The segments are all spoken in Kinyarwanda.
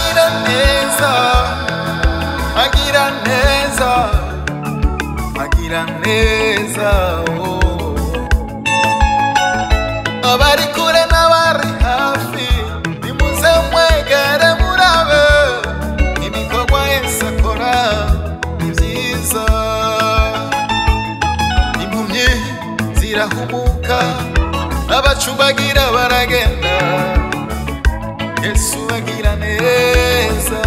agira neza, agira neza, agira neza. Abari kure n'abari hafi nimuze mwegere murabe ibikorwa Yesu akora ni byiza. Impumyi zirahumuka, abacubagira baragenda, Yesu agira neza.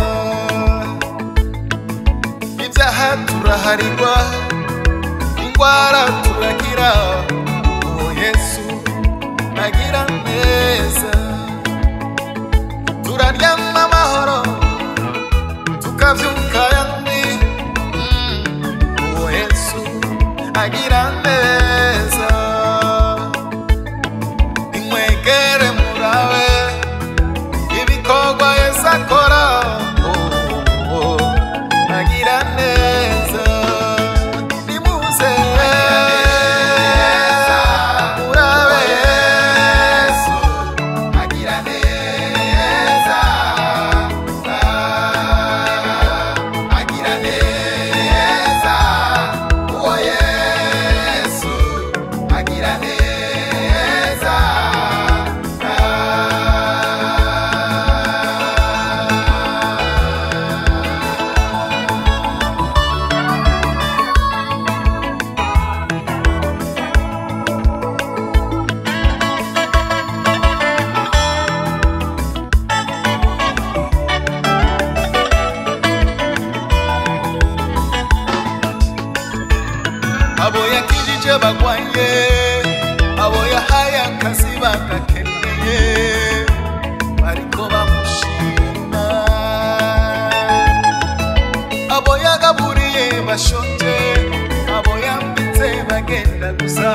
Ibyaha turaharirwa, ingwara turakira, Yesu agira neza. Turaryama amahoro tukavyuka yandi, Yesu agira neza. Nimwegere murabe ibikorwa Yesu akora, agira neza. Nimuze murabe Yesu agira neza, agira neza. Oh Yesu agira neza. Abo yakijije bagwaye, abo yahaye akazi bagakeneye, bariko bamushima. Abo yagaburiye bashonje, abo yambitse bagenda gusa.